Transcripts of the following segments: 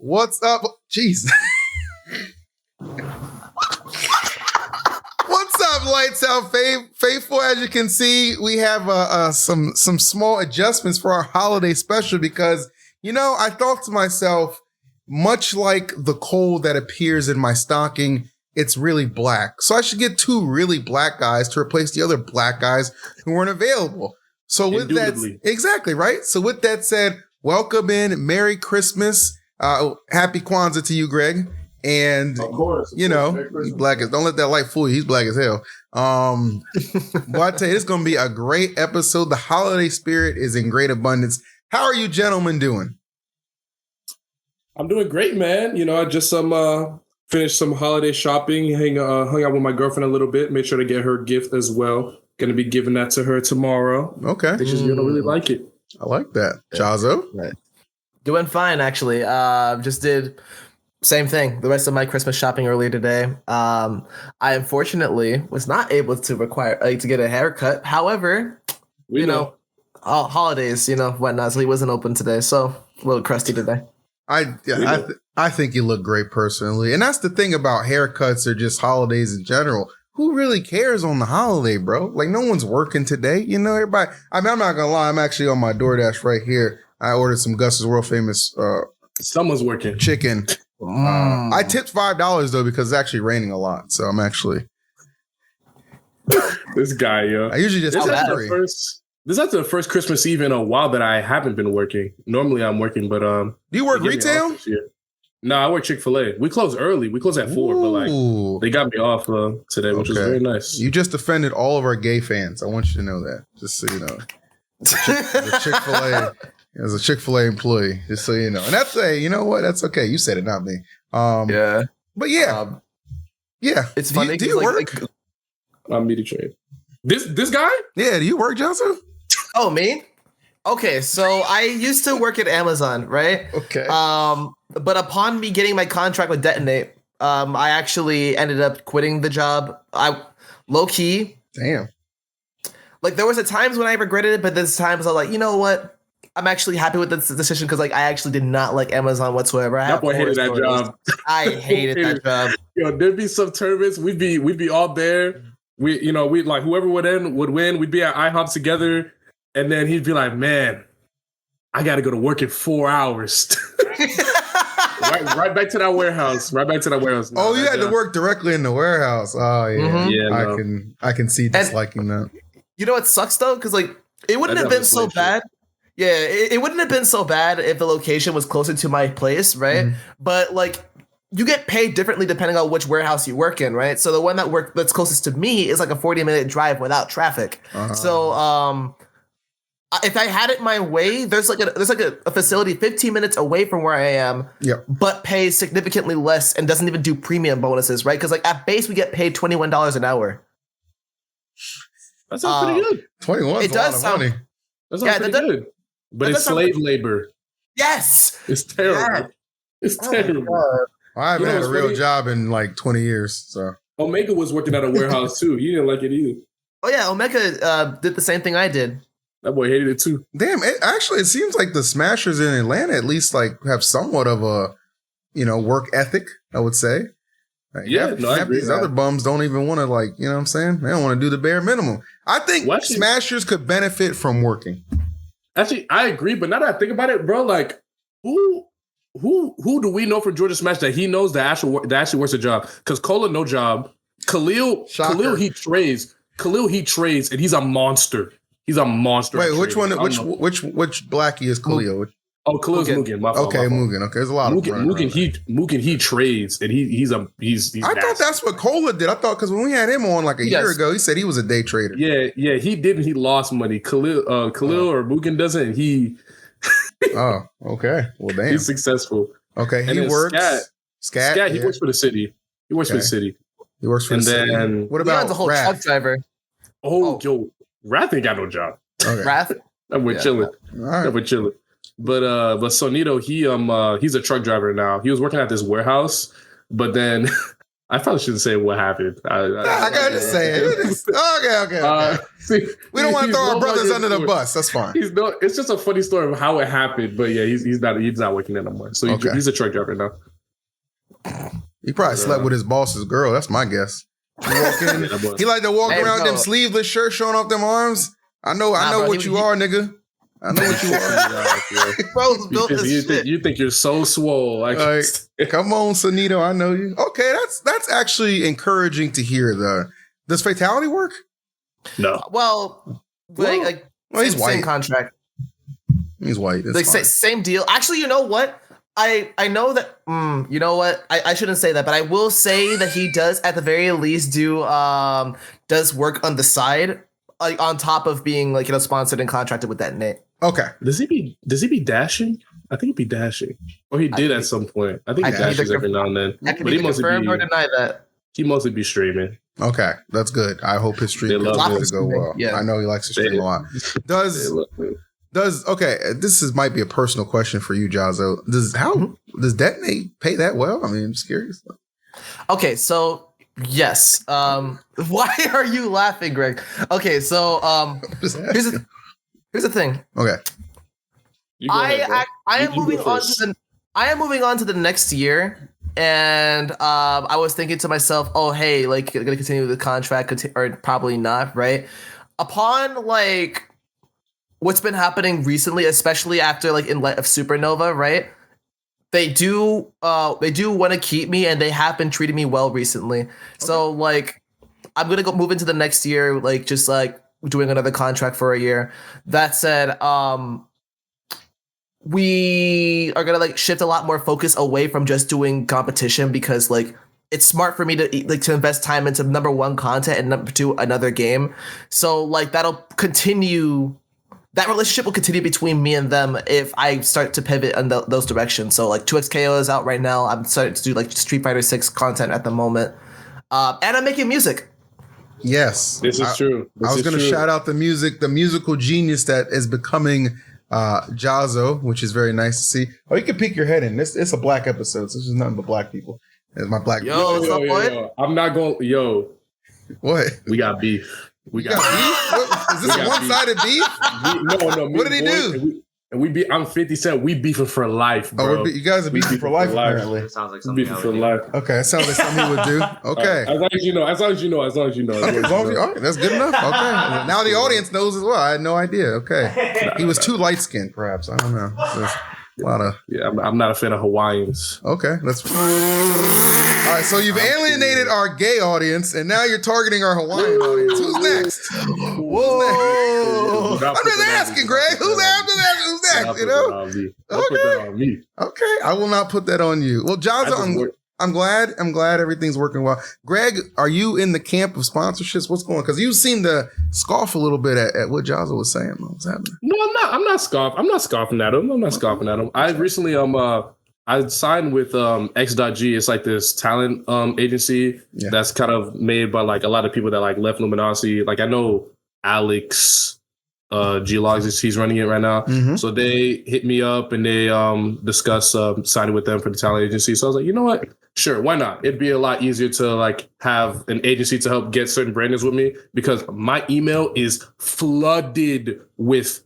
What's up? Jeez. What's up, Lights Out Faithful? As you can see, we have some small adjustments for our holiday special because, you know, I thought to myself, much like the coal that appears in my stocking, it's really black. So I should get two really black guys to replace the other black guys who weren't available. So with that, exactly, right? So with that said, welcome in, Merry Christmas, Happy Kwanzaa to you, Greg. And of course, you know, he's black as, don't let that light fool you. He's black as hell. But I tell you, it's going to be a great episode. The holiday spirit is in great abundance. How are you gentlemen doing? I'm doing great, man. You know, I just finished some holiday shopping, hung out with my girlfriend a little bit, made sure to get her gift as well. Going to be giving that to her tomorrow. Okay. I think she's going to really like it. I like that. Chazo? Right. Doing fine, actually. Just did same thing. The rest of my Christmas shopping earlier today. I unfortunately was not able to get a haircut. However, you know, all holidays, you know, whatnot. So he wasn't open today. So a little crusty today. I think you look great personally. And that's the thing about haircuts or just holidays in general. Who really cares on the holiday, bro? Like, no one's working today. You know, everybody. I mean, I'm not going to lie. I'm actually on my DoorDash right here. I ordered some Gus's world famous someone's working chicken. I tipped $5 though because it's actually raining a lot. So I'm actually this guy, yo. I usually just this is actually the first Christmas Eve in a while that I haven't been working. Normally I'm working, but do you work retail? No, I work Chick-fil-A. We close early. We close at 4, but like they got me off today, which was very nice. You just offended all of our gay fans. I want you to know that, just so you know. The Chick-fil-A. As a Chick-fil-A employee, just so you know. And that's you know what? That's okay. You said it, not me. Yeah. But yeah. Yeah. It's funny. Do you work? I'm media trained. This guy? Yeah. Do you work, Johnson? Oh, me? Okay. So I used to work at Amazon, right? Okay. But upon me getting my contract with Detonate, I actually ended up quitting the job. I low key. Damn. Like there was a times when I regretted it, but there's times I was like, you know what? I'm actually happy with this decision because, like, I actually did not like Amazon whatsoever. That boy hated that job. I hated that job. Yo, there'd be some tournaments. We'd be all there. We'd like whoever would win. We'd be at IHOP together, and then he'd be like, "Man, I got to go to work in 4 hours." right back to that warehouse. Right back to that warehouse. No, you had to work directly in the warehouse. Oh yeah, I can see disliking that. You know what sucks though? Because like it wouldn't have been so bad. Yeah, it wouldn't have been so bad if the location was closer to my place, right? Mm-hmm. But like, you get paid differently depending on which warehouse you work in, right? So the one that's closest to me is like a 40-minute drive without traffic. Uh-huh. So if I had it my way, there's like a facility 15 minutes away from where I am, but pays significantly less and doesn't even do premium bonuses, right? Because like at base we get paid $21 an hour. That sounds pretty good. 21. It does sound. Money. That sounds pretty good. But it's slave labor. Yes. It's terrible. Yeah. It's terrible. I haven't had a real job in like 20 years. So Omega was working at a warehouse too. He didn't like it either. Oh yeah, Omega did the same thing I did. That boy hated it too. Damn, it seems like the Smashers in Atlanta at least like have somewhat of a, you know, work ethic, I would say. Like, half these other bums don't even want to, like, you know what I'm saying? They don't want to do the bare minimum. I think Smashers could benefit from working. Actually, I agree, but now that I think about it, bro, like, who do we know from Georgia Smash that he knows that actually works a job? Because Cola, no job. Khalil, he trades. And he's a monster. He's a monster. Wait, which one? Which Blackie is Khalil? Khalil's Mugen. Okay, Mugen. Okay, there's a lot of Mugen. He trades, and he's. I thought that's what Cola did. I thought because when we had him on like a year ago, he said he was a day trader. Yeah, he did. He lost money. Khalil or Mugen doesn't. And he. Oh, okay. Well, damn. He's successful. Okay, he works. Scat. He works for the city. He works for the city. He works for the city. And what about the whole truck driver? Yo, Wrath ain't got no job. Okay. Wrath. We're chilling. Right. We're chilling. But Sonito, he's a truck driver now. He was working at this warehouse, but then I probably shouldn't say what happened. I gotta say it. Okay. See, we don't want to throw our brothers under the bus. That's fine. It's just a funny story of how it happened. But yeah, he's not working there no more. So he's a truck driver now. He probably slept with his boss's girl. That's my guess. He like to walk around with them sleeveless shirts showing off them arms. I know what you are, nigga. I know what you are. You think you're so swole. Come on, Sonito. I know you. Okay, that's actually encouraging to hear. Does fatality work? No. Well, he's white. Same contract. He's white. Same deal. Actually, you know what? I know that. You know what? I shouldn't say that, but I will say that he does at the very least does work on the side, like on top of being sponsored and contracted with that net. Okay. Does he be dashing? I think he'd be dashing, or he did at some point. I think he dashes every now and then. But he confirm or deny that. He mostly be streaming. Okay, that's good. I hope his stream continues to go well. Yeah. I know he likes to stream a lot. This might be a personal question for you, Jazzo. Does Detonate pay that well? I mean, I'm just curious. Okay, so yes. Why are you laughing, Greg? Okay, so here's the thing. Okay. I am moving on to the next year, and I was thinking to myself, oh hey, gonna continue the contract or probably not, right? Upon what's been happening recently, especially after in light of Supernova, right? They do want to keep me, and they have been treating me well recently. Okay. So I'm gonna go move into the next year, doing another contract for a year. That said, we are gonna shift a lot more focus away from just doing competition, because it's smart for me to invest time into number one content and number two another game. So that'll continue. That relationship will continue between me and them if I start to pivot in those directions. So 2XKO is out right now. I'm starting to do Street Fighter 6 content at the moment, and I'm making music. Yes, this is true. I was going to shout out the musical genius that is becoming Jazzo, which is very nice to see. Oh, you can peek your head in. It's a black episode, so this is nothing but black people. It's my black. Yo. I'm not going. Yo, what? We got beef. We got beef. Is this a one-sided beef? No. What did he do? I'm 50 Cent. We beefing for life, bro. Oh, you guys are beefing for life, apparently. It sounds like something beefing for life. Okay, it sounds like something he would do. Okay. As long as you know. All right, that's good enough. Okay. Now the audience knows as well. I had no idea. Okay. He was too light-skinned, perhaps. I don't know. A lot of... Yeah, I'm not a fan of Hawaiians. Okay, that's... All right, so you've alienated our gay audience, and now you're targeting our Hawaiian audience. Who's next? Whoa! I'm just asking, Greg. Who's next? You know? Okay. I will not put that on you. Well, Jazzo, I'm glad everything's working well. Greg, are you in the camp of sponsorships? What's going on? Because you seem to scoff a little bit at what Jazzo was saying. What's happening? No, I'm not scoffing at him. I recently I signed with X.G. It's this talent agency that's kind of made by a lot of people that left Luminosity. I know Alex G-Logs, he's running it right now. Mm-hmm. So they hit me up and they discussed signing with them for the talent agency. So I was like, you know what? Sure, why not? It'd be a lot easier to have an agency to help get certain branders with me, because my email is flooded with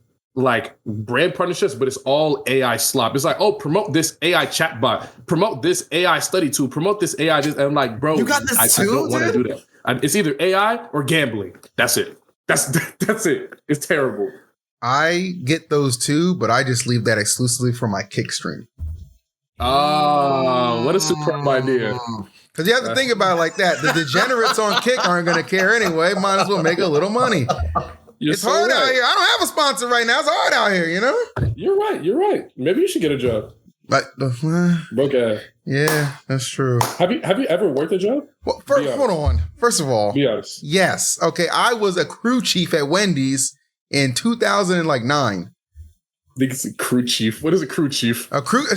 brand partnerships, but it's all AI slop. It's promote this AI chatbot, promote this AI study tool, promote this AI. And I'm like, bro, you got this I don't want to do that. It's either AI or gambling. That's it. That's it. It's terrible. I get those too, but I just leave that exclusively for my Kick stream. Oh, what a superb idea. Because you have to think about it like that. The degenerates on Kick aren't going to care anyway. Might as well make a little money. It's so hard out here. I don't have a sponsor right now. It's hard out here, you know? You're right. Maybe you should get a job. Okay. Yeah, that's true. Have you ever worked a job? Well, hold on. First of all, be honest. Yes. Okay. I was a crew chief at Wendy's in 2009. It's a crew chief. What is a crew chief? A crew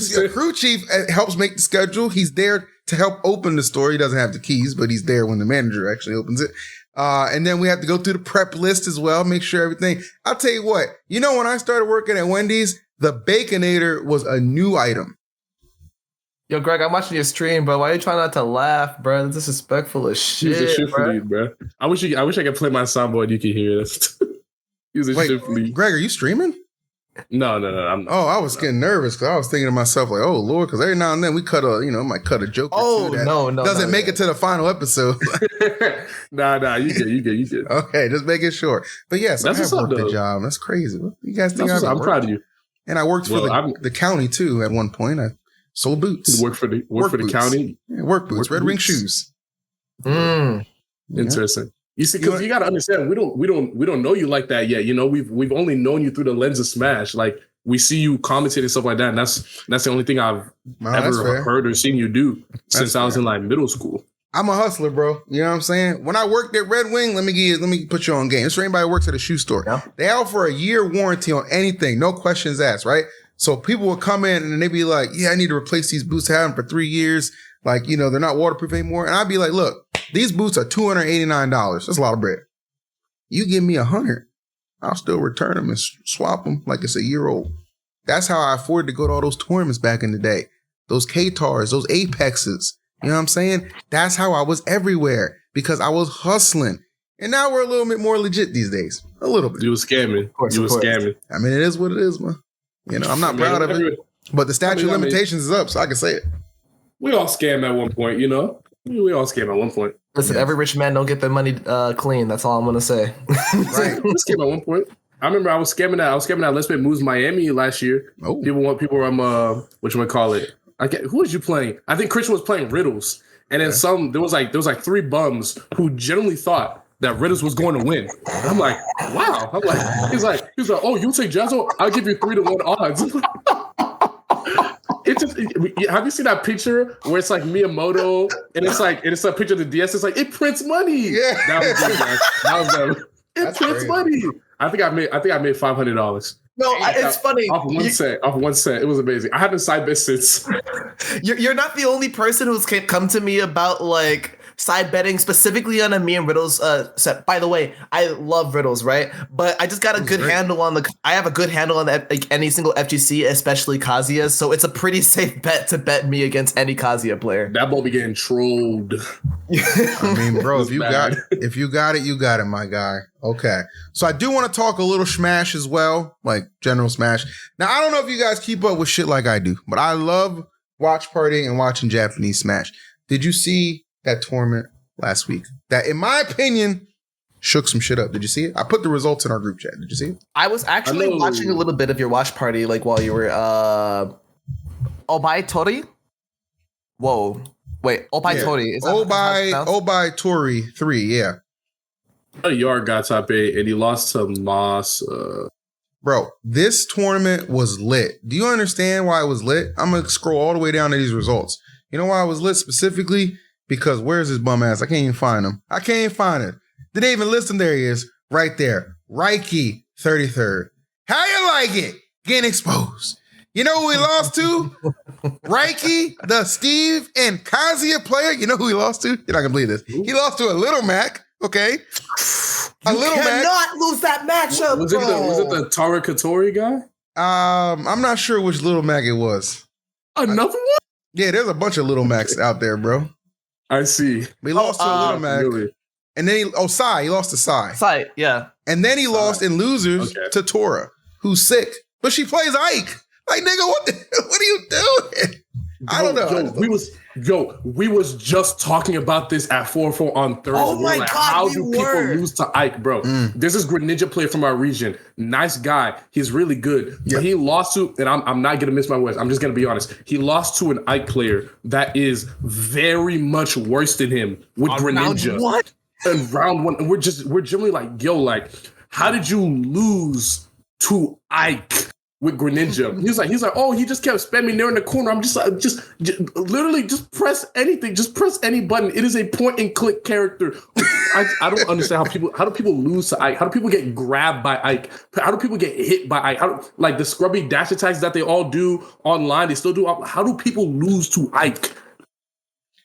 chief helps make the schedule. He's there to help open the store. He doesn't have the keys, but he's there when the manager actually opens it. And then we have to go through the prep list as well, make sure everything. I'll tell you what, when I started working at Wendy's, the Baconator was a new item. Yo, Greg, I'm watching your stream, bro. Why are you trying not to laugh, bro? That's disrespectful as shit. Use a shift lead, bro. I wish I could play my soundboard and you could hear this. Use a shift lead. Greg, are you streaming? No. I'm not. Oh, I was getting nervous because I was thinking to myself, like, oh Lord, because every now and then we might cut a joke. Oh, or two that no, doesn't make it to the final episode. Nah, you good. Okay, just making sure. But yes, I have worked the job. That's crazy. You guys think I'm proud of you. And I worked for the county too at one point. I sold boots. You work for the county? Yeah, work boots, red ring shoes. Interesting. You see, because you got to understand, we don't know you like that yet. You know, we've only known you through the lens of Smash. Like we see you commentate and stuff like that, and that's the only thing I've ever heard or seen you do since I was in like middle school. I'm a hustler, bro. You know what I'm saying? When I worked at Red Wing, let me put you on game. It's for anybody who works at a shoe store. Yeah. They offer a year warranty on anything, no questions asked, right? So people will come in and they'd be like, yeah, I need to replace these boots. I have them for 3 years. Like, you know, they're not waterproof anymore. And I'd be like, look, these boots are $289. That's a lot of bread. You give me $100, I'll still return them and swap them like it's a year old. That's how I afforded to go to all those tournaments back in the day. Those K-Tars, those Apexes. You know what I'm saying? That's how I was everywhere because I was hustling. And now we're a little bit more legit these days. A little bit. You was scamming. You was scamming. I mean, it is what it is, man. You know, I'm not proud of it. But the statute of limitations is up, so I can say it. We all scam at one point, you know? We all scam at one point. Listen, every rich man don't get their money clean. That's all I'm going to say. Right. We scam at one point. I remember I was scamming at Let's Make Moves Miami last year. Oh. People were whatchamacallit. Who was you playing? I think Christian was playing Riddles. And then there was like 3 bums who generally thought that Riddles was going to win. And I'm like, wow. I'm like, he's like, oh, you take Jezzo? I'll give you 3-1 odds. Have you seen that picture where it's like Miyamoto and it's a picture of the DS? It's like it prints money. Yeah, that was good, man. That was them. It prints money. I think I made $500. No, it's funny. Off one set. It was amazing. I haven't side bet since. You're not the only person who's come to me about like side betting specifically on a me and Riddles set. By the way, I love Riddles, right? But I just got a good handle on I have a good handle on any single FGC, especially Kazuya's. So it's a pretty safe bet to bet me against any Kazuya player. That ball be getting trolled. I mean, bro, if you got it, you got it, my guy. Okay. So I do want to talk a little Smash as well, like general Smash. Now, I don't know if you guys keep up with shit like I do, but I love watch partying and watching Japanese Smash. Did you see that tournament last week that, in my opinion, shook some shit up? Did you see it? I put the results in our group chat. Did you see it? I was actually watching a little bit of your watch party, like while you were Obai Tori. Whoa, wait, Obai Tori. Obai Tori 3. Yeah. Yard got top 8 and he lost to Moss. Bro, this tournament was lit. Do you understand why it was lit? I'm gonna scroll all the way down to these results. You know why it was lit specifically? Because where's his bum ass? I can't even find him. Didn't even list him. There he is. Right there. Raki, 33rd. How you like it? Getting exposed. You know who he lost to? Raki, the Steve and Kazuya player. You know who he lost to? You're not going to believe this. He lost to a Little Mac. Okay. You cannot lose that matchup, was it the Tara Katori guy? I'm not sure which Little Mac it was. Another one? Yeah, there's a bunch of Little Macs out there, bro. I see. He lost to a Little Mac. Really? And then Sai. He lost to Sai. Sai, yeah. And then he lost in losers to Tora, who's sick. But she plays Ike. Like, nigga, what are you doing? I don't know. We was just talking about this at 4-4 on Thursday. Oh my God, how do people lose to Ike, bro? There's this Greninja player from our region. Nice guy. He's really good. Yep. But he lost to, and I'm not gonna miss my words. I'm just gonna be honest. He lost to an Ike player that is very much worse than him with Greninja. What? And round 1, and we're generally like, yo, like, how did you lose to Ike with Greninja? He's like, oh, he just kept spamming there in the corner. I'm just like, just literally just press anything, just press any button. It is a point and click character. I don't understand how do people lose to Ike? How do people get grabbed by Ike? How do people get hit by Ike? Like the scrubby dash attacks that they all do online, they still do. How do people lose to Ike?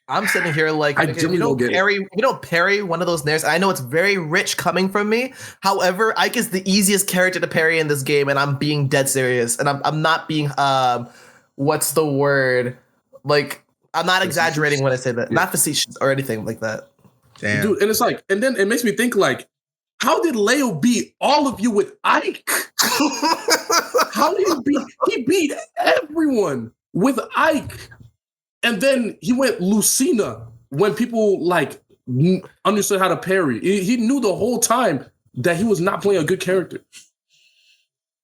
I'm sitting here like, we don't parry one of those nairs. I know it's very rich coming from me. However, Ike is the easiest character to parry in this game, and I'm being dead serious. And I'm not being what's the word? Like, I'm not exaggerating when I say that. Not facetious or anything like that. Damn. Dude, and it's like, and then it makes me think like, how did Leo beat all of you with Ike? How did he beat? He beat everyone with Ike. And then he went Lucina when people like understood how to parry. He knew the whole time that he was not playing a good character.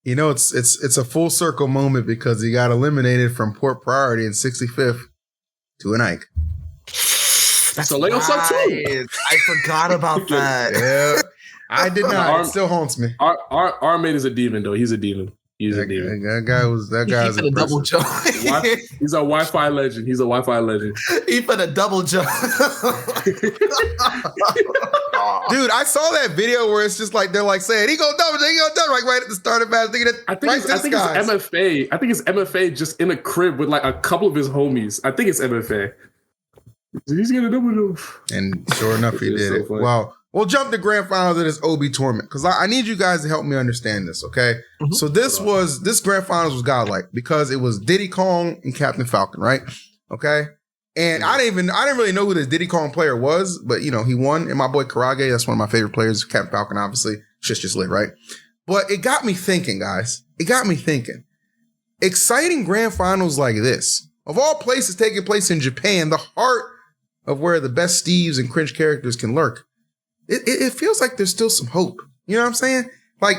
You know, it's a full circle moment because he got eliminated from Port Priority in 65th to an Ike. That's Leo sucked too. I forgot about that. Yeah, I did not. It still haunts me. Our mate is a demon though. He's a demon. He's a demon. That guy was a double jump. He's a Wi-Fi legend. He's a Wi-Fi legend. He put a double jump. Dude, I saw that video where it's just like they're like saying he go double, like right at the start of the match. I think it's MFA. I think it's MFA just in a crib with like a couple of his homies. I think it's MFA. He's gonna double jump. And sure enough, he did it. Well, we'll jump to grand finals of this OB tournament because I need you guys to help me understand this, okay? Mm-hmm. So this grand finals was godlike because it was Diddy Kong and Captain Falcon, right? Okay. And I didn't really know who this Diddy Kong player was, but you know, he won. And my boy Karage, that's one of my favorite players, Captain Falcon, obviously. Shit's just lit, right? But it got me thinking, guys. It got me thinking. Exciting grand finals like this, of all places taking place in Japan, the heart of where the best Steves and cringe characters can lurk. It feels like there's still some hope. You know what I'm saying? Like,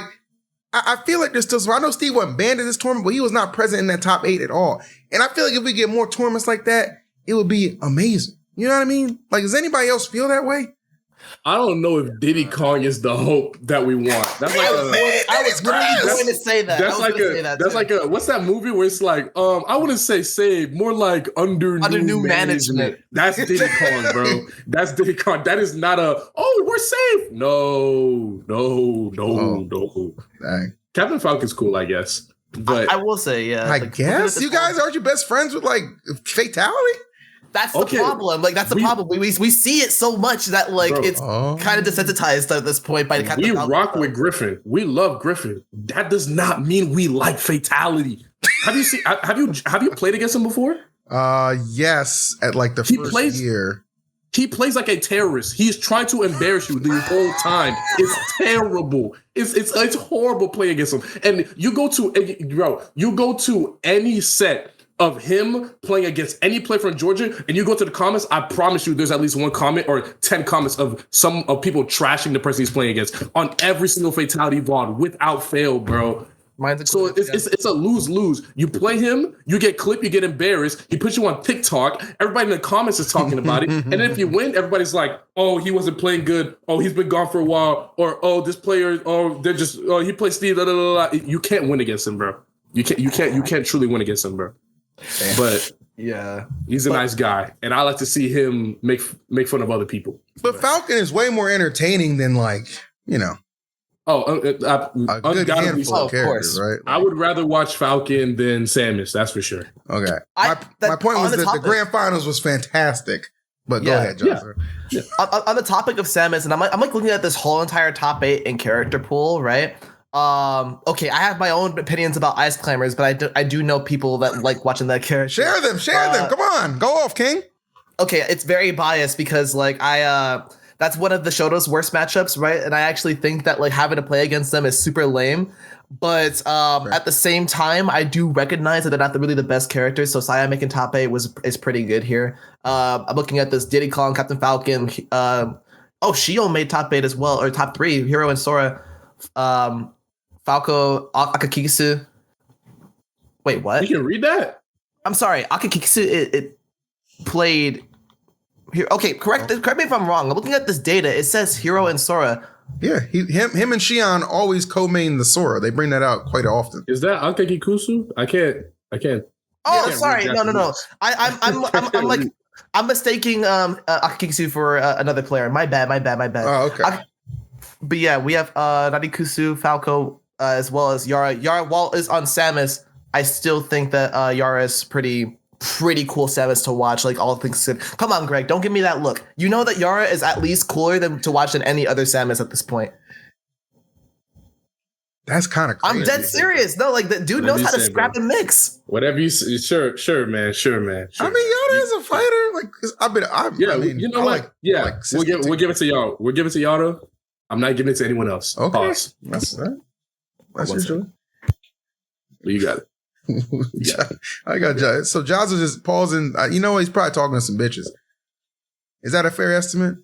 I feel like there's still some. I know Steve wasn't banned in this tournament, but he was not present in that top 8 at all. And I feel like if we get more tournaments like that, it would be amazing. You know what I mean? Like, does anybody else feel that way? I don't know if Diddy Kong is the hope that we want. That's like I was going to say that. That's like a what's that movie where it's like I wouldn't say save, more like under new management. That's Diddy Kong, bro. That's Diddy Kong. That is not we're safe. No. Dang. Captain Falcon's cool, I guess. But I will say, yeah. I guess you guys aren't your best friends with like fatality. That's the problem. Like, that's the problem. We see it so much that like it's kind of desensitized at this point by the Captain We Falcon rock with Griffin. We love Griffin. That does not mean we like fatality. Have you played against him before? Yes, at like the first year. He plays like a terrorist. He's trying to embarrass you the whole time. It's terrible. It's horrible playing against him. And you go to any set of him playing against any player from Georgia, and you go to the comments, I promise you there's at least one comment or 10 comments of people trashing the person he's playing against on every single fatality VOD without fail, bro. So it's a lose-lose. You play him, you get clipped, you get embarrassed, he puts you on TikTok, everybody in the comments is talking about it, and then if you win, everybody's like, oh, he wasn't playing good, oh, he's been gone for a while, or oh, this player, he plays Steve, blah, blah, blah, blah. You can't win against him, bro. You can't truly win against him, bro. But yeah, he's a nice guy, and I like to see him make fun of other people. But Falcon is way more entertaining than like, you know. A good handful of characters, right? I would rather watch Falcon than Samus, that's for sure. Okay. My point was that the grand finals was fantastic. But go ahead, Johnson. Yeah. On the topic of Samus, and I'm like looking at this whole entire top 8 in character pool, right? Okay, I have my own opinions about Ice Climbers, but I do know people that like watching that character. Share them. Come on, go off, King. Okay, it's very biased because like that's one of the Shoto's worst matchups, right? And I actually think that like having to play against them is super lame. But at the same time, I do recognize that they're not really the best characters. So Saya making top 8 is pretty good here. I'm looking at this Diddy Kong, Captain Falcon. Shio made top 8 as well, or top 3. Hero and Sora. Falco, Akakisu. Wait, what? You can read that? I'm sorry. Akakisu, it played here. Okay, correct me if I'm wrong. I'm looking at this data. It says Hero and Sora. Yeah, him and Shion always co-main the Sora. They bring that out quite often. Is that Akakikusu? I can't. Oh, sorry. No. I'm mistaking Akakisu for another player. My bad. Oh, okay. But yeah, we have Narikusu, Falco, as well as Yara. Yara, while is on Samus, I still think that Yara is pretty cool Samus to watch. Like all things said. Come on, Greg, don't give me that look. You know that Yara is at least cooler to watch than any other Samus at this point. That's kind of crazy. I'm dead serious. No, like the dude knows how to scrap and mix. Whatever you say, sure, man. Sure. I mean, Yara is a fighter. Like, I mean, you know what? We'll give it to y'all. We'll give it to y'all though. I'm not giving it to anyone else. Okay. Pause. That's usual. You got it. Yeah, I got Josh. So Josh was just pausing. You know what? He's probably talking to some bitches. Is that a fair estimate?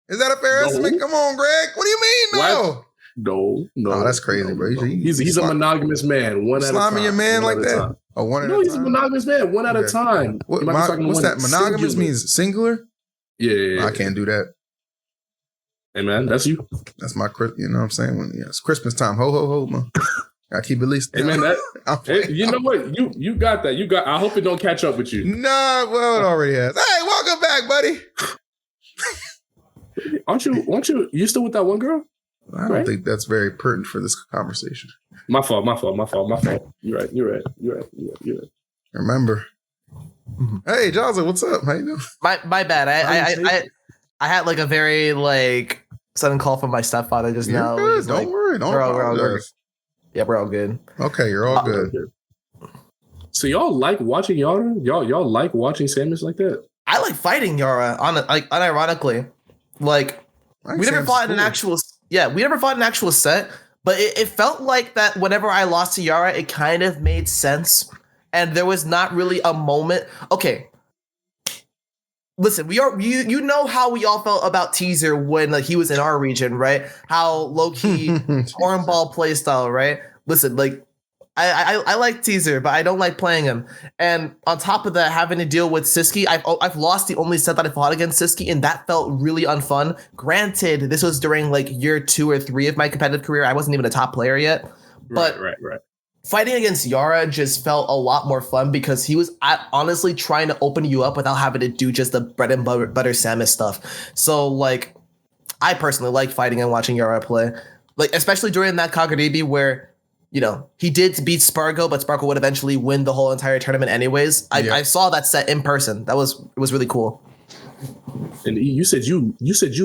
Is that a fair estimate? Come on, Greg. What do you mean? No. No. Oh, that's crazy, bro. He's a monogamous man. One at a time. Slamming your man like that? Oh, one at a time. No, he's a monogamous man. One at a time. What's that? Monogamous means singular? Yeah. I can't do that. Hey, man, that's you. That's my, you know what I'm saying? It's Christmas time. Ho, man. Gotta keep at least. Hey, man, you know what? You got that. I hope it don't catch up with you. Nah, well, it already has. Hey, welcome back, buddy. Aren't you still with that one girl? I don't think that's very pertinent for this conversation. My fault. You're right. Remember. Hey, Joseph, what's up? How you doing? My bad. I had like a very like sudden call from my stepfather just now. Good. Don't worry. We're all good. Yeah, we're all good. Okay, you're all good. So y'all like watching Yara? Y'all like watching Samus like that? I like fighting Yara unironically. Like we never fought in an actual set, but it felt like that whenever I lost to Yara, it kind of made sense. And there was not really a moment. Okay. Listen, you know how we all felt about Teaser when like he was in our region, right? How low key hornball playstyle, right? Listen, like I like Teaser, but I don't like playing him. And on top of that, having to deal with Siski, I've lost the only set that I fought against Siski, and that felt really unfun. Granted, this was during like year 2 or 3 of my competitive career. I wasn't even a top player yet, but right. Fighting against Yara just felt a lot more fun because he was honestly trying to open you up without having to do just the bread and butter Samus stuff. So, like, I personally like fighting and watching Yara play. Like, especially during that Kagaribi where, you know, he did beat Spargo, but Spargo would eventually win the whole entire tournament anyways. I saw that set in person. It was really cool. And you said you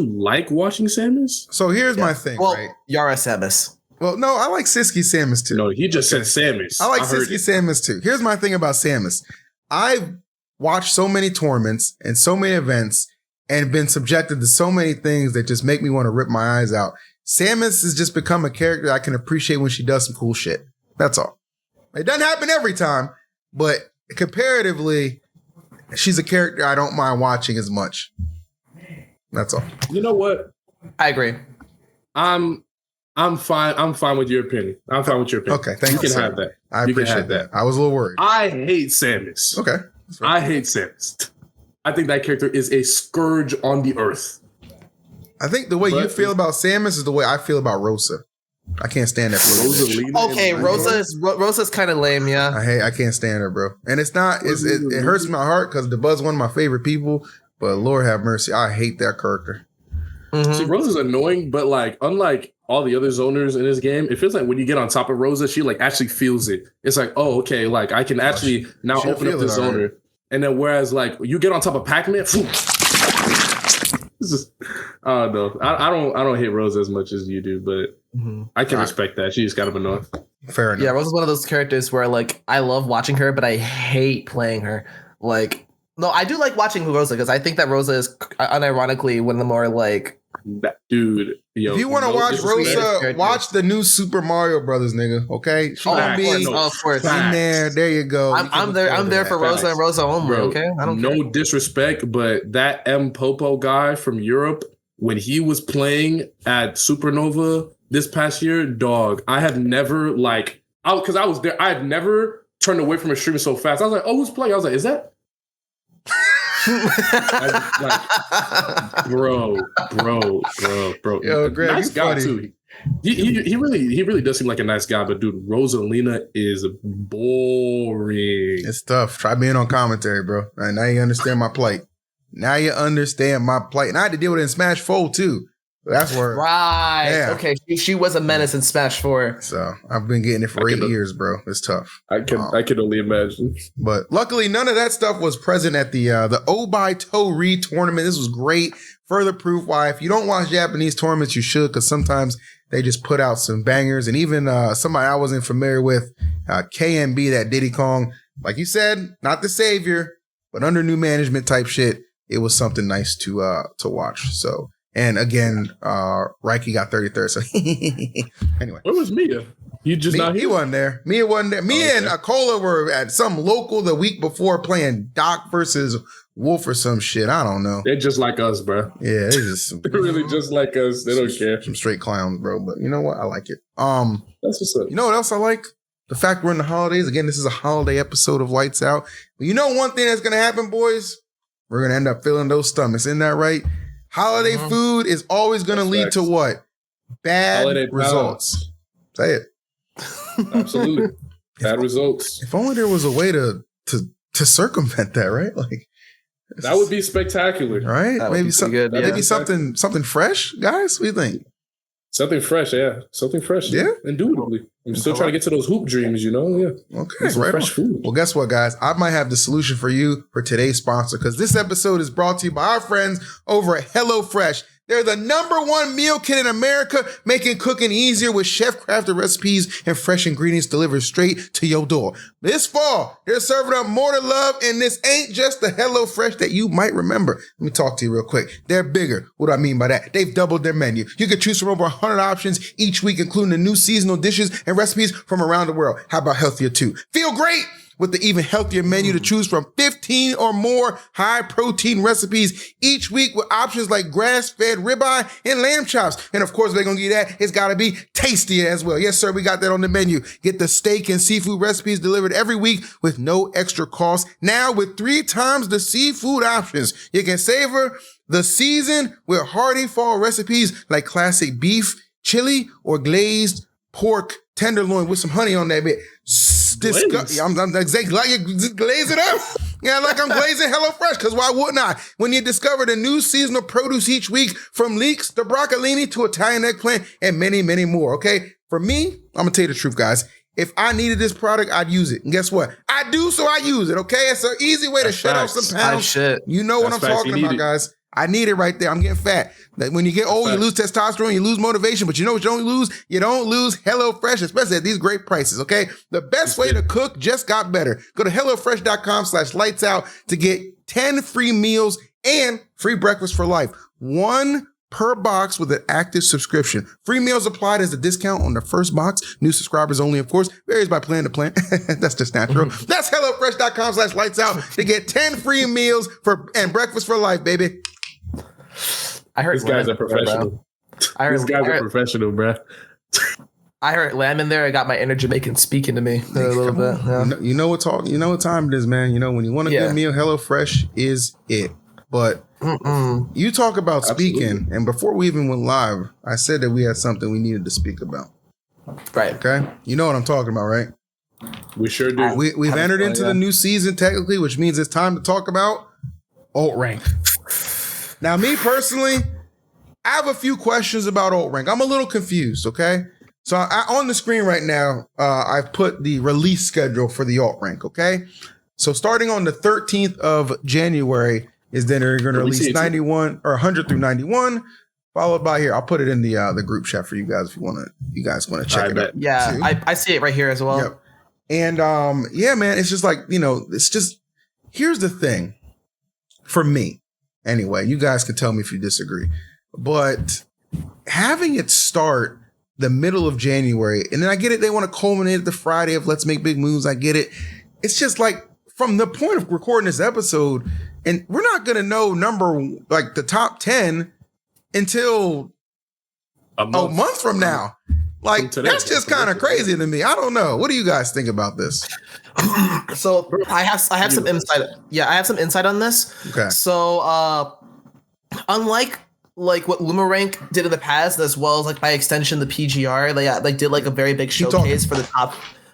like watching Samus? So here's my thing, right? Yara Samus. Well, no, I like Siski Samus too. No, he just said Samus. I like Siski Samus too. Here's my thing about Samus. I've watched so many tournaments and so many events and been subjected to so many things that just make me want to rip my eyes out. Samus has just become a character I can appreciate when she does some cool shit. That's all. It doesn't happen every time, but comparatively, she's a character I don't mind watching as much. That's all. You know what? I agree. I'm fine. I'm fine with your opinion. Okay, thank you. You can have that. I appreciate that. I was a little worried. I hate Samus. Okay. I hate Samus. I think that character is a scourge on the earth. I think the way you feel about Samus is the way I feel about Rosa. I can't stand that. Rosalina. Okay, Rosa's kind of lame, yeah. I can't stand her, bro. And it's not. It hurts my heart because DeBuzz one of my favorite people. But Lord have mercy, I hate that character. Mm-hmm. See, Rosa's annoying, but like unlike all the other zoners in this game, it feels like when you get on top of Rosa, she like actually feels it. It's like, oh, okay, like I can actually now open up the zoner. Right. And then whereas like you get on top of Pac-Man, I don't know. I don't hate Rosa as much as you do, but I can respect that. She's kind of annoying. Fair enough. Yeah, Rosa's one of those characters where like I love watching her, but I hate playing her. Like, no, I do like watching Rosa because I think that Rosa is unironically one of the more like dude. Yo, if you want to watch Rosa, watch the new Super Mario Brothers, nigga. Okay, she gonna be in there. There you go. I'm there for Rosa and Rosa only. Bro, okay, I don't care. Disrespect, but that M Popo guy from Europe, when he was playing at Supernova this past year, dog, I have never because I was there. I've never turned away from a stream so fast. I was like, oh, who's playing? I was like, is that? Bro. Yo, Greg, nice guy too. He really does seem like a nice guy, but dude, Rosalina is boring. It's tough. Try being on commentary, bro. Right, now you understand my plight. And I had to deal with it in Smash 4 too. That's where right. Yeah. Okay, she was a menace in Smash 4. So I've been getting it for 8 years, bro. It's tough. I can only imagine. But luckily, none of that stuff was present at the Obai Tourney tournament. This was great. Further proof why if you don't watch Japanese tournaments, you should, because sometimes They just put out some bangers, and even somebody I wasn't familiar with, KMB, that Diddy Kong, like you said, not the savior, but under new management type shit. It was something nice to watch. So, and again, Raki got 33rd. So anyway, where was Mia? You just not here? He wasn't there. Mia wasn't there. Mia and Akola were at some local the week before playing Doc versus Wolf or some shit. I don't know. They're just like us, bro. Yeah, they're just they're really just like us. They don't care. Some straight clowns, bro. But you know what? I like it. That's what's up. You know what else I like? The fact we're in the holidays. Again, this is a holiday episode of Lights Out. But you know one thing that's gonna happen, boys? We're gonna end up filling those stomachs. Isn't that right? Holiday food is always gonna lead to what? Bad holiday results. Say it. Absolutely. Bad results. If only there was a way to circumvent that, right? Like that would be spectacular. Right? Maybe something good. Yeah. Maybe something fresh, guys. What do you think? Something fresh, yeah. Something fresh. Yeah. Indubitably. I'm still trying to get to those hoop dreams, you know? Yeah. Okay. Some Right. fresh food. Well, guess what, guys? I might have the solution for you for today's sponsor, because this episode is brought to you by our friends over at HelloFresh. They're the #1 meal kit in America, making cooking easier with chef-crafted recipes and fresh ingredients delivered straight to your door. This fall, they're serving up more to love, and this ain't just the HelloFresh that you might remember. Let me talk to you real quick. They're bigger. What do I mean by that? They've doubled their menu. You can choose from over 100 options each week, including the new seasonal dishes and recipes from around the world. How about healthier too? Feel great with the even healthier menu to choose from, 15 or more high protein recipes each week with options like grass-fed ribeye and lamb chops. And of course, they're going to give you that. It's got to be tastier as well. Yes, sir. We got that on the menu. Get the steak and seafood recipes delivered every week with no extra cost. Now with 3 times the seafood options, you can savor the season with hearty fall recipes like classic beef, chili, or glazed pork tenderloin with some honey on that bit. I'm exactly glaze it up. Yeah, like I'm glazing HelloFresh, because why wouldn't I? When you discover the new seasonal produce each week, from leeks to broccolini to Italian eggplant and many, many more, okay? For me, I'm gonna tell you the truth, guys. If I needed this product, I'd use it. And guess what? I do, so I use it, okay? It's an easy way to shed off some pounds. You know what I'm talking about, guys. I need it right there. I'm getting fat. Like when you get old, you lose testosterone, you lose motivation, but you know what you don't lose? You don't lose HelloFresh, especially at these great prices, okay? The best way to cook just got better. Go to HelloFresh.com/lightsout to get 10 free meals and free breakfast for life. 1 per box with an active subscription. Free meals applied as a discount on the first box. New subscribers only, of course. Varies by plan to plan. That's just natural. That's HelloFresh.com/lightsout to get 10 free meals and breakfast for life, baby. I heard these guys are professional. These guys are professional, bro. I heard lamb in there. I got my inner Jamaican speaking to me a little bit. Yeah. You know what time it is, man. You know, when you want a good meal, HelloFresh is it. But you talk about speaking, and before we even went live, I said that we had something we needed to speak about. Right. Okay. You know what I'm talking about, right? We sure do. We've entered into the new season technically, which means it's time to talk about Ult Rank. Now, me personally, I have a few questions about Ult Rank. I'm a little confused, okay? So on the screen right now, I've put the release schedule for the Ult Rank, okay? So starting on the 13th of January is then they're going to release 91 or 100 through 91, followed by here. I'll put it in the group chat for you guys if you guys want to check it out. Yeah, I see it right here as well. Yep. And yeah, man, it's just like, it's just, here's the thing for me. Anyway, you guys can tell me if you disagree, but having it start the middle of January, and then I get it, they want to culminate at the Friday of Let's Make Big Moves. I get it. It's just like from the point of recording this episode, and we're not going to know the top 10 until a month from now. Like, that's just kind of crazy to me. I don't know. What do you guys think about this? So I have some insight. Yeah, I have some insight on this. Okay. So unlike like what Rank did in the past, as well as like by extension the PGR, they did like a very big showcase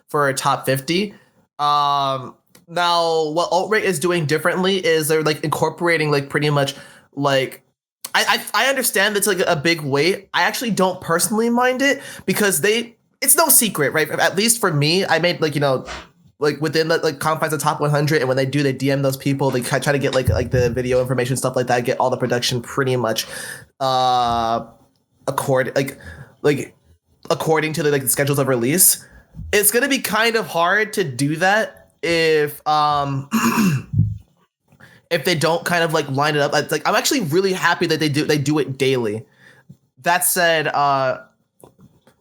for a top 50. Now what Ult Rank is doing differently is they're like incorporating like pretty much like I understand that's like a big weight. I actually don't personally mind it because it's no secret, right? At least for me, I made like within the like confines of top 100, and when they DM those people, they try to get like the video information, stuff like that, get all the production pretty much according to the like schedules of release. It's gonna be kind of hard to do that if if they don't kind of like line it up. It's like I'm actually really happy that they do it daily. That said,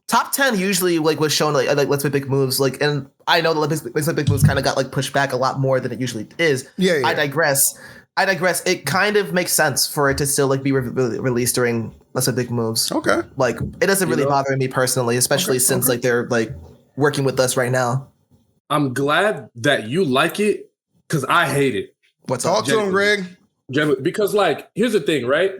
top 10 usually like was shown like Let's Make Big Moves, like, and I know the Let's Make Big Moves kind of got like pushed back a lot more than it usually is. Yeah. I digress. It kind of makes sense for it to still like be released during Let's Make Big Moves. Okay. Like it doesn't really bother me personally, especially since like they're like working with us right now. I'm glad that you like it because I hate it. Talk to him, Greg. Because like, here's the thing, right?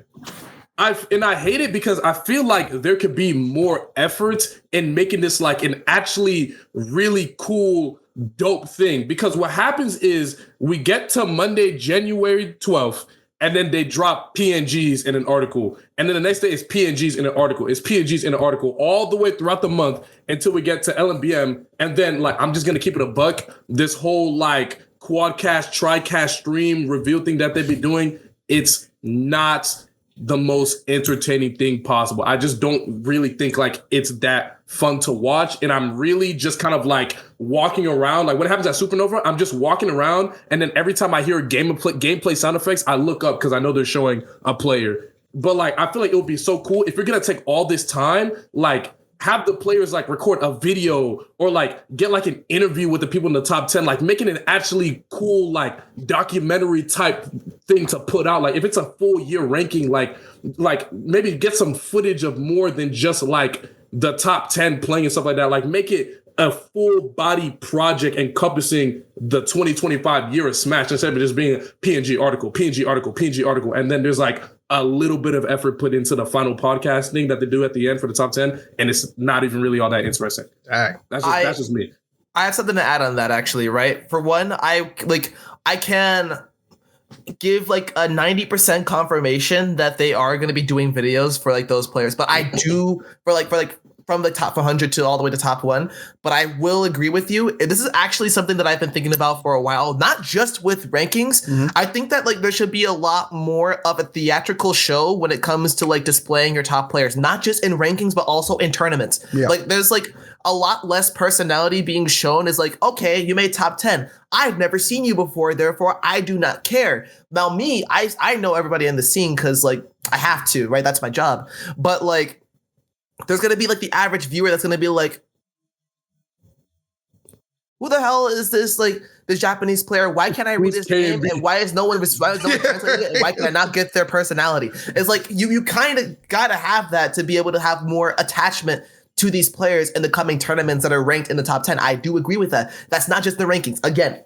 I hate it because I feel like there could be more effort in making this like an actually really cool, dope thing. Because what happens is we get to Monday, January 12th, and then they drop PNGs in an article. And then the next day is PNGs in an article. It's PNGs in an article all the way throughout the month until we get to LMBM. And then like, I'm just going to keep it a buck. This whole like quadcast, tricast stream reveal thing that they be doing, it's not the most entertaining thing possible. I just don't really think like it's that fun to watch. And I'm really just kind of like walking around. Like what happens at Supernova, I'm just walking around. And then every time I hear gameplay sound effects, I look up because I know they're showing a player. But like, I feel like it would be so cool if you're going to take all this time, like have the players like record a video or like get like an interview with the people in the top 10, like making an actually cool, like documentary type thing to put out. Like if it's a full year ranking, like maybe get some footage of more than just like the top 10 playing and stuff like that. Like make it a full body project encompassing the 2025 year of Smash instead of just being a PNG article. And then there's like a little bit of effort put into the final podcast thing that they do at the end for the top 10. And it's not even really all that interesting. All right. That's just me. I have something to add on that actually, right? For one, I can give like a 90% confirmation that they are going to be doing videos for like those players. But I do for like from the top 100 to all the way to top 1. But I will agree with you. This is actually something that I've been thinking about for a while, not just with rankings. Mm-hmm. I think that like there should be a lot more of a theatrical show when it comes to like displaying your top players, not just in rankings, but also in tournaments. Yeah. Like there's like a lot less personality being shown. Is like, okay, you made top 10. I've never seen you before, therefore I do not care. Now me, I know everybody in the scene because like I have to, right? That's my job. But like, there's going to be like the average viewer that's going to be like, who the hell is this, like this Japanese player? Why can't I read his name? And why is no one translating it? And why can I not get their personality? It's like you kind of got to have that to be able to have more attachment to these players in the coming tournaments that are ranked in the top 10. I do agree with that. That's not just the rankings. Again,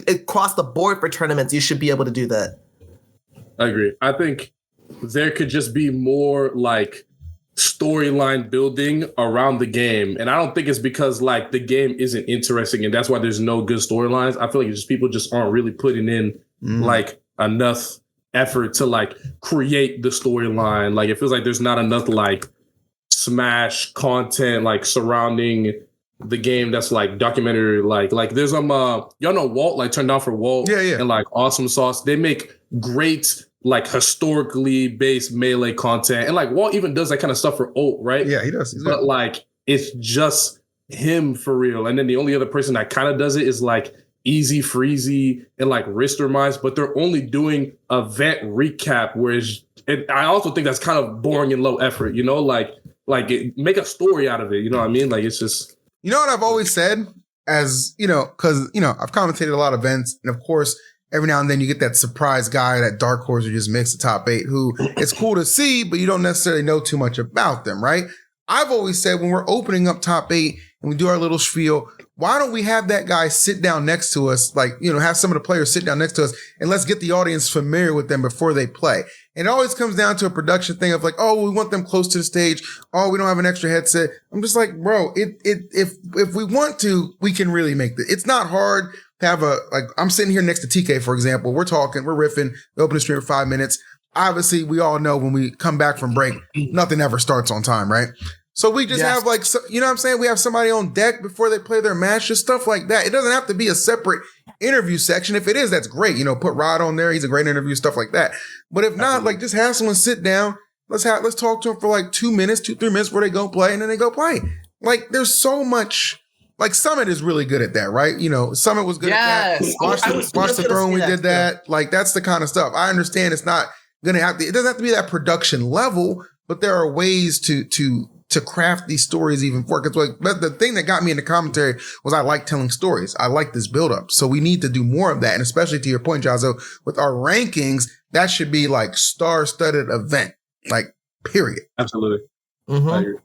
across the board for tournaments, you should be able to do that. I agree. I think there could just be more like storyline building around the game. And I don't think it's because like the game isn't interesting and that's why there's no good storylines. I feel like just people just aren't really putting in like enough effort to like create the storyline. Like it feels like there's not enough like Smash content like surrounding the game that's like documentary. Like there's y'all know Walt, like Turn Down for Walt. Yeah. And like Awesome Sauce. They make great like historically based Melee content. And like Walt even does that kind of stuff for Ult, right? Yeah, he does. But like it's just him for real. And then the only other person that kind of does it is like Easy Freezy and like Rister Minds, but they're only doing event recap, whereas I also think that's kind of boring and low effort, you know, like make a story out of it. You know what I mean? Like it's just, you know what I've always said, as you know, because you know I've commentated a lot of events, and of course every now and then you get that surprise guy, that dark horse who just makes the top 8, who it's cool to see, but you don't necessarily know too much about them, right? I've always said when we're opening up top 8 and we do our little spiel, why don't we have that guy sit down next to us, like, you know, have some of the players sit down next to us and let's get the audience familiar with them before they play. And it always comes down to a production thing of like, oh, we want them close to the stage. Oh, we don't have an extra headset. I'm just like, bro, if we want to, we can really make it. It's not hard to have I'm sitting here next to TK, for example. We're talking, we're riffing, we open the stream for 5 minutes. Obviously, we all know when we come back from break, nothing ever starts on time, right? So we just have like, you know what I'm saying? We have somebody on deck before they play their match, just stuff like that. It doesn't have to be a separate interview section. If it is, that's great. You know, put Rod on there. He's a great interview, stuff like that. But if not, like just have someone sit down, Let's talk to them for like 2 minutes, 2-3 minutes where they go play, and then they go play. Like, there's so much. Like, Summit is really good at that, right? You know, Summit was good at that. Watch the Throne, we did that. Like, that's the kind of stuff. I understand it's not gonna have to. It doesn't have to be that production level, but there are ways to craft these stories even for. Because but the thing that got me into commentary was I like telling stories. I like this build up. So we need to do more of that, and especially to your point, Jazzo, with our rankings, that should be like star-studded event, like period. Absolutely. Mm-hmm.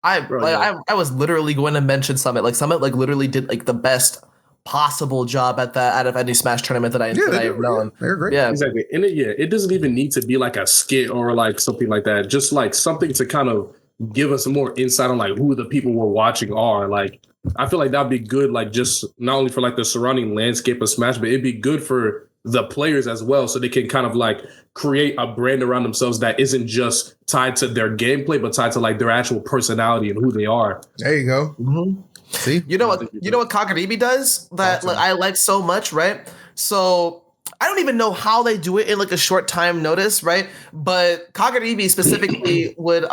I was literally going to mention Summit. Like Summit, like literally did like the best possible job at that out of any Smash tournament that I've known. They're great. Yeah, exactly. And it doesn't even need to be like a skit or like something like that. Just like something to kind of give us more insight on like who the people we're watching are. Like, I feel like that'd be good. Like, just not only for like the surrounding landscape of Smash, but it'd be good for the players as well, so they can kind of like create a brand around themselves that isn't just tied to their gameplay, but tied to like their actual personality and who they are. There you go. Mm-hmm. See, you know what Kagaribi does that like, I like so much, right? So I don't even know how they do it in like a short time notice, right? But Kagaribi specifically would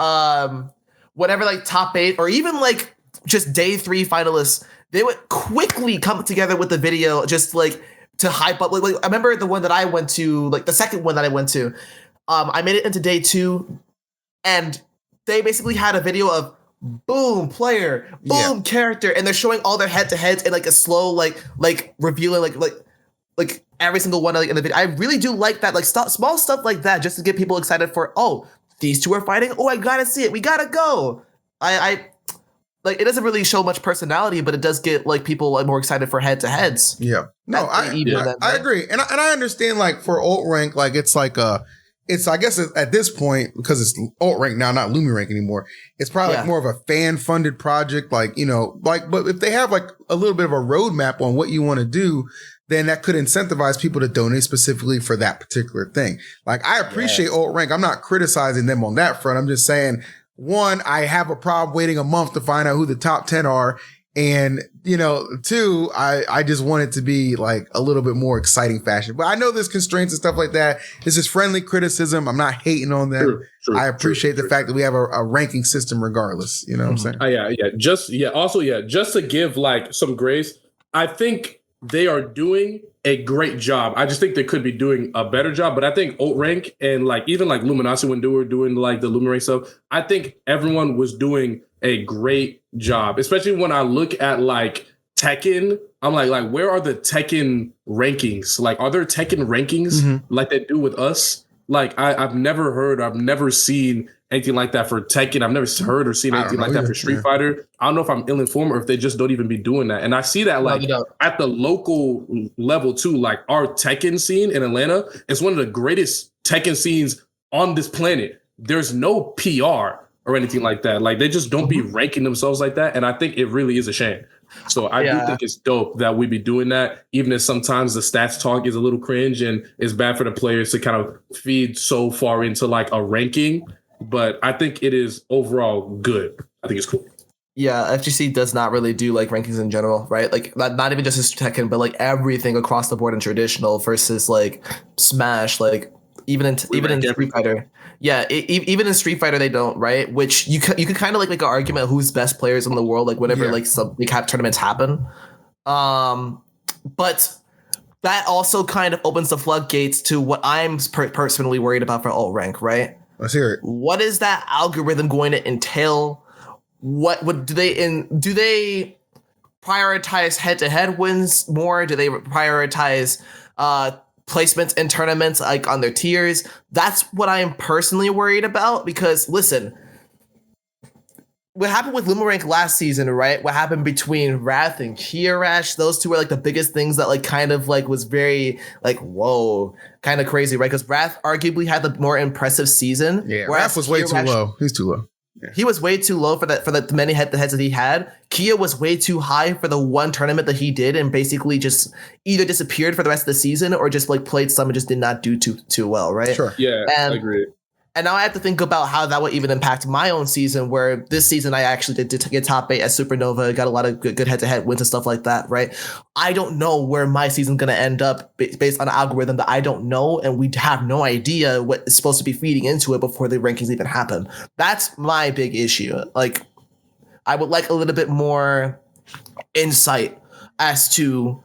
whatever like top 8 or even like just day 3 finalists, they would quickly come together with the video just like to hype up. Like I remember the one that I went to, like the second one that I went to, I made it into day 2, and they basically had a video of boom player, boom character, and they're showing all their head-to-heads in like a slow like revealing like every single one like in the video. I really do like that, like small stuff like that, just to get people excited for, oh, these two are fighting. Oh, I gotta see it. We gotta go. I like, it doesn't really show much personality, but it does get like people like more excited for head-to-heads. Yeah. No, I agree. And I understand, like, for UltRank, like, it's like it's, I guess at this point, because it's UltRank now, not LumiRank anymore, it's probably like more of a fan-funded project, like, you know, like, but if they have like a little bit of a roadmap on what you want to do, then that could incentivize people to donate specifically for that particular thing. Like, I appreciate UltRank. I'm not criticizing them on that front. I'm just saying, one, I have a problem waiting a month to find out who the top 10 are. And, you know, 2, I just want it to be like a little bit more exciting fashion. But I know there's constraints and stuff like that. This is friendly criticism. I'm not hating on them. True, I appreciate the fact that we have a ranking system regardless. You know what I'm saying? Also, just to give like some grace, I think they are doing a great job. I just think they could be doing a better job. But I think UltRank and like even like Luminosity, when they were doing like the LumiRank stuff, I think everyone was doing a great job. Especially when I look at like Tekken, I'm like where are the Tekken rankings? Like, are there Tekken rankings like they do with us? Like, I've never seen anything like that for Tekken. I've never heard or seen anything like that for Street Fighter. I don't know if I'm ill-informed or if they just don't even be doing that. And I see that like at the local level too. Like, our Tekken scene in Atlanta is one of the greatest Tekken scenes on this planet. There's no PR or anything like that. Like, they just don't be ranking themselves like that. And I think it really is a shame. So I do think it's dope that we be doing that, even if sometimes the stats talk is a little cringe and it's bad for the players to kind of feed so far into like a ranking. But I think it is overall good. I think it's cool. Yeah, FGC does not really do like rankings in general, right? Like not even just as Tekken, but like everything across the board in traditional versus like Smash, like even in Street Fighter. Yeah, even in Street Fighter they don't, right? Which you could kind of like make an argument who's best players in the world, like whenever like some big cap tournaments happen. But that also kind of opens the floodgates to what I'm personally worried about for UltRank, right? Let's hear it. What is that algorithm going to entail? What do they prioritize head-to-head wins more? Do they prioritize placements in tournaments like on their tiers? That's what I am personally worried about, because listen, what happened with LumiRank last season, right? What happened between Wrath and Kiyarash, those two were like the biggest things that like kind of like was very like, whoa, kind of crazy, right? Because Wrath arguably had the more impressive season. Yeah, Wrath was way too low. He's too low. Yeah. He was way too low for the many head-to-heads that he had. Kia was way too high for the one tournament that he did, and basically just either disappeared for the rest of the season or just like played some and just did not do too well, right? Sure. Yeah, I agree. And now I have to think about how that would even impact my own season, where this season I actually did get top 8 at Supernova, got a lot of good head-to-head wins and stuff like that, right? I don't know where my season's going to end up based on an algorithm that I don't know, and we have no idea what is supposed to be feeding into it before the rankings even happen. That's my big issue. Like, I would like a little bit more insight as to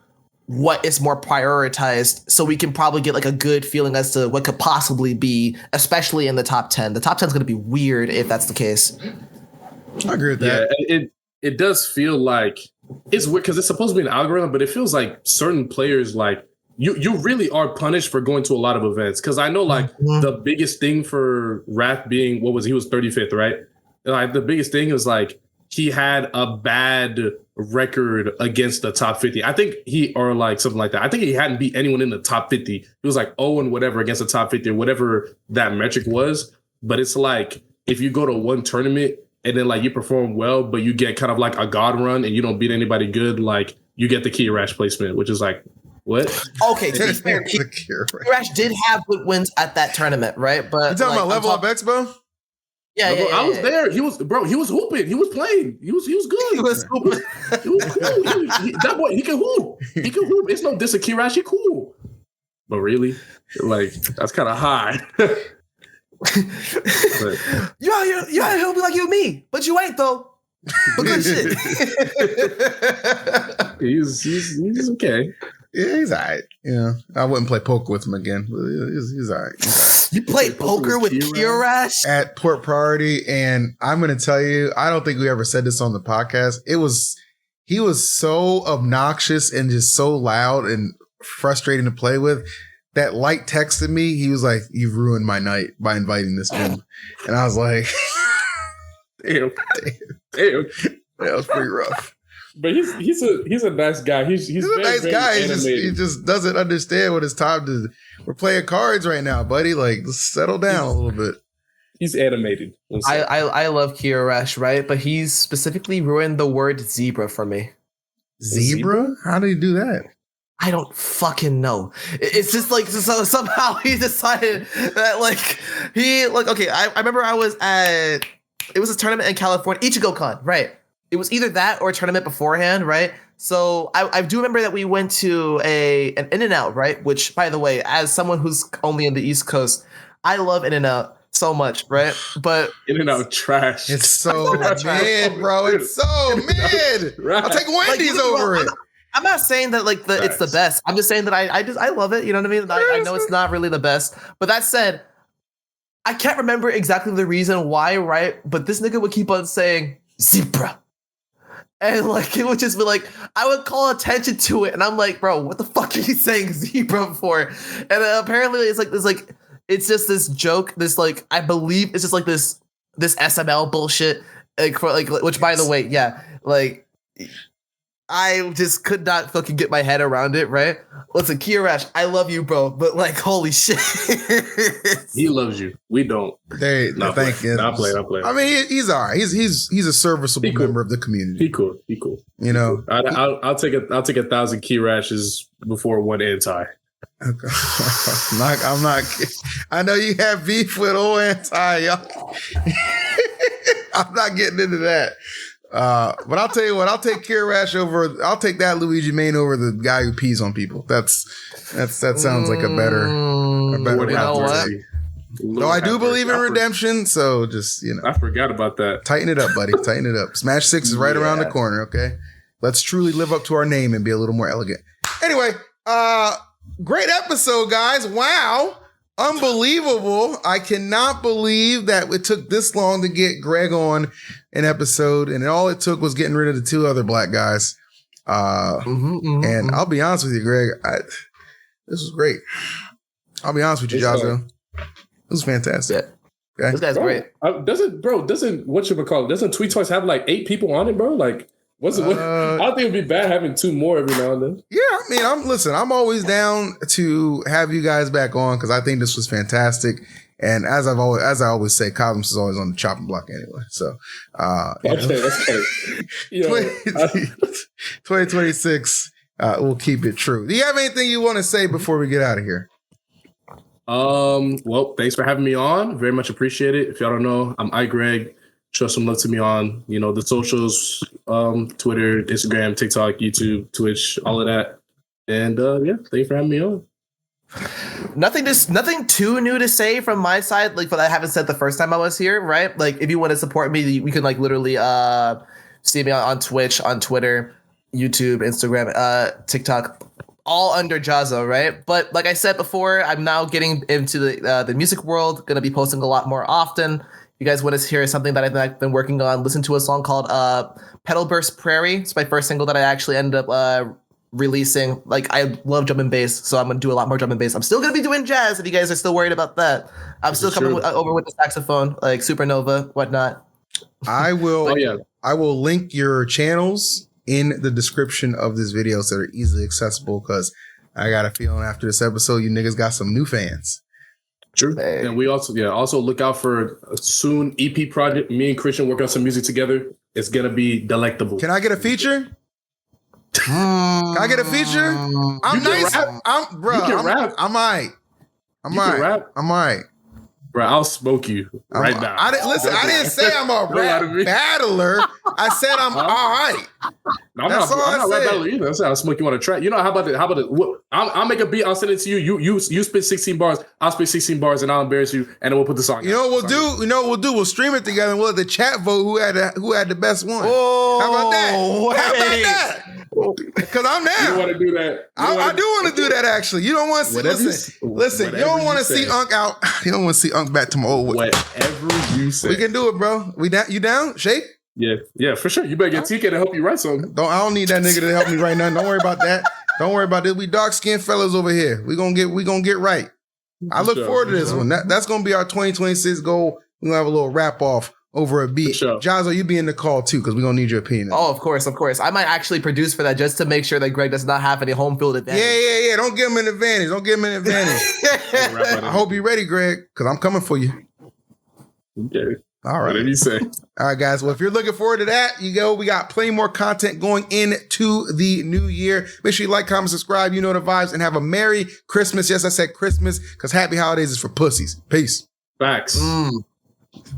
what is more prioritized, so we can probably get like a good feeling as to what could possibly be, especially in the top 10. The top 10 is going to be weird if that's the case. I agree with that. Yeah, it does feel like it's weird because it's supposed to be an algorithm, but it feels like certain players, like you really are punished for going to a lot of events. Because I know like the biggest thing for Wrath being, he was 35th, right? Like the biggest thing is like he had a bad record against the top 50. I think or like something like that. I think he hadn't beat anyone in the top 50. He was like 0 and whatever against the top 50 or whatever that metric was. But it's like if you go to one tournament and then like you perform well, but you get kind of like a god run and you don't beat anybody good, like you get the Kiyarash placement, which is like, what? Okay, to be fair, Kiyarash did have good wins at that tournament, right? But you talking about Level Up Expo? Yeah, I was there. He was hooping. He was playing. He was good. He was hooping. He was cool. That boy, he can hoop. He can hoop. It's no diss of Kiyarash. He cool. But really, like, that's kind of high. Yeah, he'll be like you and me, but you ain't though. But good shit. He's okay. Yeah, he's all right. Yeah, I wouldn't play poker with him again. But he's all right. You played poker with Kiyarash at Port Priority, and I'm going to tell you, I don't think we ever said this on the podcast. He was so obnoxious and just so loud and frustrating to play with that Light texted me. He was like, "You've ruined my night by inviting this dude," and I was like, "Damn, that was pretty rough." But he's a nice guy. He's a nice guy. He just doesn't understand when it's time to. We're playing cards right now, buddy. Like, let's settle down a little bit. He's animated. I love Kiyarash, right? But he's specifically ruined the word zebra for me. Zebra? How did he do that? I don't fucking know. It's just like somehow he decided that okay. I remember I was at it was a tournament in California, IchigoCon, right? It was either that or a tournament beforehand, right? So I do remember that we went to an In-N-Out, right? Which, by the way, as someone who's only in the East Coast, I love In-N-Out so much, right? But In-N-Out trash. It's so mid, bro. It's so mid. Right. I'll take Wendy's over it. I'm not saying that it's the best. I'm just saying that I love it. You know what I mean? I know it's not really the best, but that said, I can't remember exactly the reason why, right? But this nigga would keep on saying zebra. And like it would just be like I would call attention to it, and I'm like, bro, what the fuck are you saying zebra for? And apparently it's just this joke. This like I believe it's just like this SML bullshit. Which by the way, yeah, like I just could not fucking get my head around it. Right? Listen, Kiyarash, I love you, bro, but like, holy shit, he loves you. We don't. Thank you. Not play. I mean, he's all right. He's a serviceable member of the community. He cool. You know, I'll take 1,000 Kiyarashes before one anti. Okay. I'm not kidding. I know you have beef with old anti, y'all. I'm not getting into that. But I'll tell you what, I'll take Kiyarash over. I'll take that Luigi main over the guy who pees on people. That sounds like a better you know what? Though I do believe in redemption, so just I forgot about that. Tighten it up, buddy. Tighten it up. Smash 6 is right around the corner. Okay, let's truly live up to our name and be a little more elegant. Anyway, great episode, guys. Wow. Unbelievable. I cannot believe that it took this long to get Greg on an episode, and all it took was getting rid of the 2 other black guys. And I'll be honest with you, Greg, this was great. I'll be honest with you, Jazo. This was fantastic. Yeah. Okay? This guy's great. Doesn't doesn't Tweet Toys have like 8 people on it, bro? Like, I don't think it'd be bad having 2 more every now and then. Yeah, I mean, I'm always down to have you guys back on because I think this was fantastic. And as I always say, Cosmos is always on the chopping block anyway. So, that's funny. 2026, we'll keep it true. Do you have anything you want to say before we get out of here? Well, thanks for having me on. Very much appreciate it. If y'all don't know, I'm iGreg. Show some love to me on, the socials, Twitter, Instagram, TikTok, YouTube, Twitch, all of that. And yeah, thanks for having me on. Nothing too new to say from my side, like what I haven't said the first time I was here, right? Like if you want to support me, we can like literally see me on Twitch, on Twitter, YouTube, Instagram, TikTok, all under Jazzo, right? But like I said before, I'm now getting into the music world, gonna be posting a lot more often. You guys want to hear something that I've been working on, listen to a song called Petal Burst Prairie. It's my first single that I actually ended up releasing. Like, I love drum and bass, so I'm gonna do a lot more drum and bass. I'm still gonna be doing jazz if you guys are still worried about that. I'm still coming over with the saxophone, like Supernova, whatnot. I will. Oh, yeah. I will link your channels in the description of this video so they're easily accessible, because I got a feeling after this episode, you niggas got some new fans. True. Hey. And we also look out for a soon EP project. Me and Christian work on some music together. It's gonna be delectable. Can I get a feature? Can I get a feature? I'm nice. I'm bro. I'm rap. I'm alright. I'm alright. Bro, I'll smoke you right now. I didn't say I'm a rap battler. I said I'm all right. I'm not rap battler either. I said I'll smoke you on a track. How about it? I'll make a beat. I'll send it to you. You spit 16 bars. I'll spit 16 bars, and I'll embarrass you, and then we'll put the song. You know what we'll do? We'll stream it together, and we'll let the chat vote who had the best one. Oh, how about that? How about that? Because I'm down. You don't want to do that. I do want to do that, actually. You don't want to see. Listen. You don't want to see Unk out. You don't want to see Unk back to my old way. Whatever you say. We can do it, bro. You down? Shake? Yeah, for sure. You better get TK to help you write something. I don't need that nigga to help me write nothing. Don't worry about that. Don't worry about this. We dark skinned fellas over here. We gonna get right. I look forward to this one. That's gonna be our 2026 goal. We're gonna have a little wrap off over a beat. Sure. Jazzo, you be in the call too, because we're gonna need your opinion. Oh, of course. I might actually produce for that just to make sure that Greg does not have any home field advantage. Yeah. Don't give him an advantage. I hope you're ready, Greg, because I'm coming for you. Okay. All right. Whatever you say. All right, guys. Well, if you're looking forward to that, we got plenty more content going into the new year. Make sure you like, comment, subscribe. You know the vibes, and have a Merry Christmas. Yes, I said Christmas, because Happy Holidays is for pussies. Peace. Facts.